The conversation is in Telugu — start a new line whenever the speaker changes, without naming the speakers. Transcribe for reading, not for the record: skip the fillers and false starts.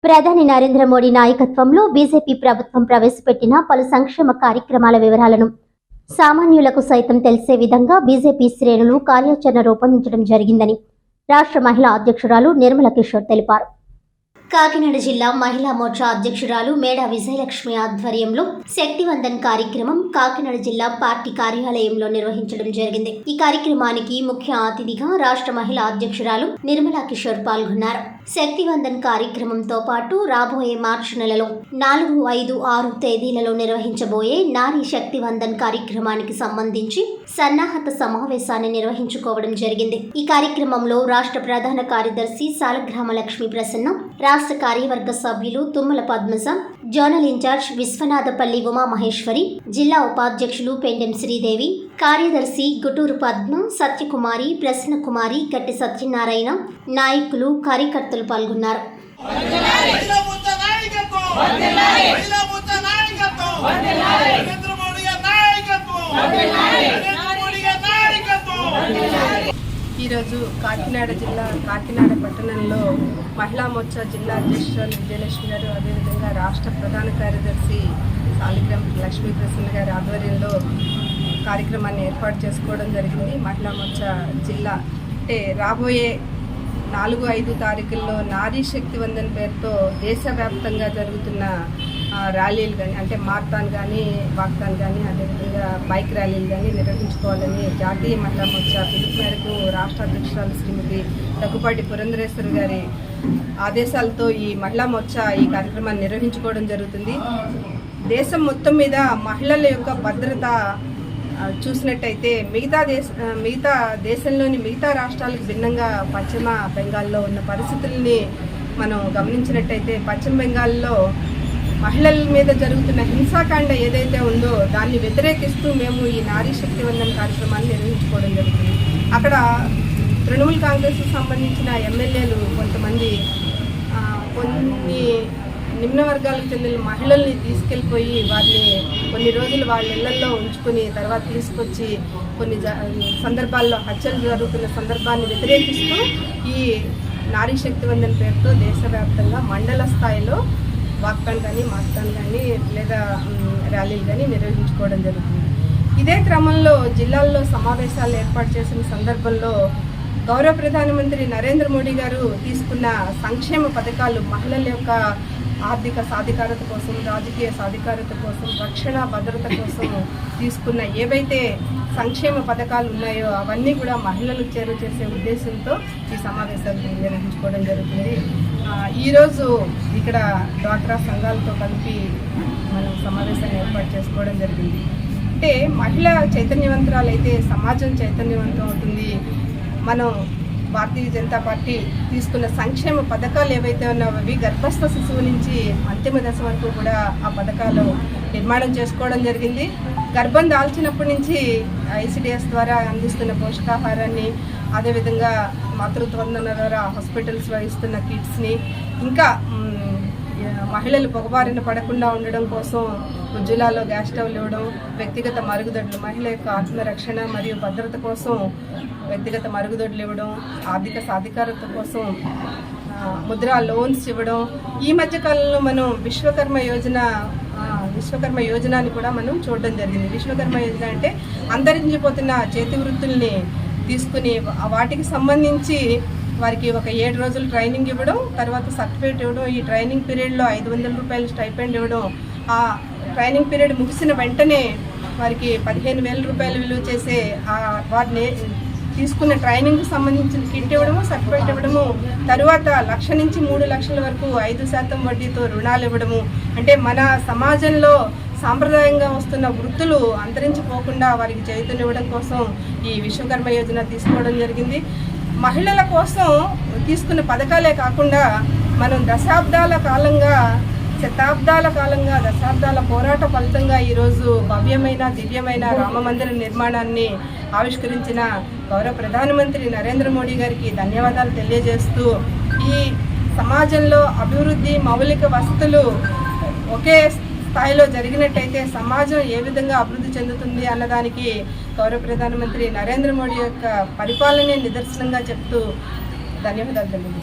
ప్రధాని నరేంద్ర మోడీ నాయకత్వంలో బీజేపీ ప్రభుత్వం ప్రవేశపెట్టిన పలు సంక్షేమ కార్యక్రమాల వివరాలను సామాన్యులకు సైతం తెలిసే విధంగా బీజేపీ శ్రేణులు కార్యాచరణ రూపొందించడం జరిగిందని రాష్ట్ర మహిళా అధ్యక్షురాలు నిర్మల కిషోర్ తెలిపారు. కాకినాడ జిల్లా మహిళా మోర్చా అధ్యక్షురాలు మేడా విజయలక్ష్మి ఆధ్వర్యంలో శక్తివందన్ కార్యక్రమం కాకినాడ జిల్లా పార్టీ కార్యాలయంలో నిర్వహించడం జరిగింది. ఈ కార్యక్రమానికి ముఖ్య అతిథిగా రాష్ట్ర మహిళా అధ్యక్షురాలు నిర్మలా కిషోర్ పాల్గొన్నారు. శక్తివందన్ కార్యక్రమంతో పాటు రాబోయే మార్చి నెలలో 4, 5, 6 తేదీలలో నిర్వహించబోయే నారీ శక్తివందన్ కార్యక్రమానికి సంబంధించి సన్నాహక సమావేశాన్ని నిర్వహించుకోవడం జరిగింది. ఈ కార్యక్రమంలో రాష్ట్ర ప్రధాన కార్యదర్శి సాలగ్రామ లక్ష్మీ ప్రసన్న, రాష్ట్ర కార్యవర్గ సభ్యులు తుమ్మల పద్మజ, జోనల్ ఇన్ఛార్జ్ విశ్వనాథపల్లి ఉమా మహేశ్వరి, జిల్లా ఉపాధ్యక్షులు పెండెం శ్రీదేవి, కార్యదర్శి గుటూరు పద్మ, సత్యకుమారి, ప్రసన్నకుమారి, గట్టి సత్యనారాయణ, నాయకులు, కార్యకర్తలు పాల్గొన్నారు.
ఈరోజు కాకినాడ జిల్లా కాకినాడ పట్టణంలో మహిళా మోర్చా జిల్లా అధ్యక్షురాలు విజయలక్ష్మి గారు, అదేవిధంగా రాష్ట్ర ప్రధాన కార్యదర్శి సాలిగ్రామ లక్ష్మీ ప్రసన్న గారి ఆధ్వర్యంలో కార్యక్రమాన్ని ఏర్పాటు చేసుకోవడం జరిగింది. మహిళా మోర్చా జిల్లా అంటే రాబోయే 4, 5 తారీఖుల్లో నారీ శక్తి వందన్ పేరుతో దేశవ్యాప్తంగా జరుగుతున్న ర్యాలీలు కానీ అంటే మారథాన్ కానీ వాక్థాన్ కానీ అదేవిధంగా బైక్ ర్యాలీలు కానీ నిర్వహించుకోవాలని జాతీయ మహిళా మోర్చా పిలుపు మేరకు రాష్ట్ర అధ్యక్షురాలు శ్రీమతి దగ్గుపాటి పురంధరేశ్వరి గారి ఆదేశాలతో ఈ మహిళా మోర్చా ఈ కార్యక్రమాన్ని నిర్వహించుకోవడం జరుగుతుంది. దేశం మొత్తం మీద మహిళల యొక్క భద్రత చూసినట్టయితే మిగతా దేశంలోని మిగతా రాష్ట్రాలకు భిన్నంగా పశ్చిమ బెంగాల్లో ఉన్న పరిస్థితుల్ని మనం గమనించినట్టయితే పశ్చిమ బెంగాల్లో మహిళల మీద జరుగుతున్న హింసాకాండ ఏదైతే ఉందో దాన్ని వ్యతిరేకిస్తూ మేము ఈ నారీ శక్తి వందన్ కార్యక్రమాన్ని నిర్వహించుకోవడం జరుగుతుంది. అక్కడ తృణమూల్ కాంగ్రెస్కు సంబంధించిన ఎమ్మెల్యేలు కొంతమంది కొన్ని నిమ్న వర్గాలకు చెందిన మహిళల్ని తీసుకెళ్ళిపోయి వారిని కొన్ని రోజులు వాళ్ళ ఇళ్లలో ఉంచుకుని తర్వాత తీసుకొచ్చి కొన్ని సందర్భాల్లో హత్యలు జరుగుతున్న సందర్భాన్ని వ్యతిరేకిస్తూ ఈ నారీ శక్తి వందన్ పేరుతో దేశవ్యాప్తంగా మండల స్థాయిలో వాక్థాన్ కానీ మారథాన్ కానీ లేదా ర్యాలీలు కానీ నిర్వహించుకోవడం జరుగుతుంది. ఇదే క్రమంలో జిల్లాల్లో సమావేశాలు ఏర్పాటు చేసిన సందర్భంలో గౌరవ ప్రధానమంత్రి నరేంద్ర మోడీ గారు తీసుకున్న సంక్షేమ పథకాలు మహిళల యొక్క ఆర్థిక సాధికారత కోసం, రాజకీయ సాధికారత కోసం, రక్షణ భద్రత కోసం తీసుకున్న ఏవైతే సంక్షేమ పథకాలు ఉన్నాయో అవన్నీ కూడా మహిళలకు చేరువ చేసే ఉద్దేశంతో ఈ సమావేశాలు నిర్వహించుకోవడం జరుగుతుంది. ఈరోజు ఇక్కడ డ్వాక్రా సంఘాలతో కలిపి మనం సమావేశాన్ని ఏర్పాటు చేసుకోవడం జరిగింది. అంటే మహిళ చైతన్యవంతురాలైతే సమాజం చైతన్యవంతం అవుతుంది. మనం భారతీయ జనతా పార్టీ తీసుకున్న సంక్షేమ పథకాలు ఏవైతే ఉన్నాయో అవి గర్భస్థ శిశువు నుంచి అంతిమ దశ వరకు కూడా ఆ పథకాలు నిర్మాణం చేసుకోవడం జరిగింది. గర్భం దాల్చినప్పటి నుంచి ఐసిడిఎస్ ద్వారా అందిస్తున్న పోషకాహారాన్ని, అదేవిధంగా మాతృత్వందన ద్వారా హాస్పిటల్స్ ఇస్తున్న కిట్స్ని, ఇంకా మహిళలు పొగబారిన పడకుండా ఉండడం కోసం ఉజ్వలాలో గ్యాస్ స్టవ్లు ఇవ్వడం, వ్యక్తిగత మరుగుదొడ్లు, మహిళ యొక్క ఆత్మరక్షణ మరియు భద్రత కోసం వ్యక్తిగత మరుగుదొడ్లు ఇవ్వడం, ఆర్థిక సాధికారత కోసం ముద్రా లోన్స్ ఇవ్వడం. ఈ మధ్యకాలంలో మనం విశ్వకర్మ యోజనని కూడా మనం చూడడం జరిగింది. విశ్వకర్మ యోజన అంటే అంతరించిపోతున్న చేతి వృత్తుల్ని తీసుకుని వాటికి సంబంధించి వారికి ఒక 7 రోజులు ట్రైనింగ్ ఇవ్వడం, తర్వాత సర్టిఫికేట్ ఇవ్వడం, ఈ ట్రైనింగ్ పీరియడ్లో 500 రూపాయలు స్టైపెండ్ ఇవ్వడం, ఆ ట్రైనింగ్ పీరియడ్ ముగిసిన వెంటనే వారికి 15,000 రూపాయలు విలువ చేసే వాటిని తీసుకున్న ట్రైనింగ్కి సంబంధించిన కిట్ ఇవ్వడము, సర్టిఫికేట్ ఇవ్వడము, తరువాత 1,00,000 నుంచి 3 లక్షల వరకు 5% వడ్డీతో రుణాలు ఇవ్వడము. అంటే మన సమాజంలో సాంప్రదాయంగా వస్తున్న వృత్తులు అంతరించిపోకుండా వారికి చైతన్యవ్వడం కోసం ఈ విశ్వకర్మ యోజన తీసుకోవడం జరిగింది. మహిళల కోసం తీసుకున్న పథకాలే కాకుండా మనం దశాబ్దాల పోరాట ఫలితంగా ఈరోజు భవ్యమైన దివ్యమైన రామమందిర నిర్మాణాన్ని ఆవిష్కరించిన గౌరవ ప్రధానమంత్రి నరేంద్ర మోడీ గారికి ధన్యవాదాలు తెలియజేస్తూ, ఈ సమాజంలో అభివృద్ధి, మౌలిక వసతులు ఒకే స్థాయిలో జరిగినట్టయితే సమాజం ఏ విధంగా అభివృద్ధి చెందుతుంది అన్నదానికి గౌరవ ప్రధానమంత్రి నరేంద్ర మోడీ యొక్క పరిపాలనే నిదర్శనంగా చెప్తూ ధన్యవాదాలు.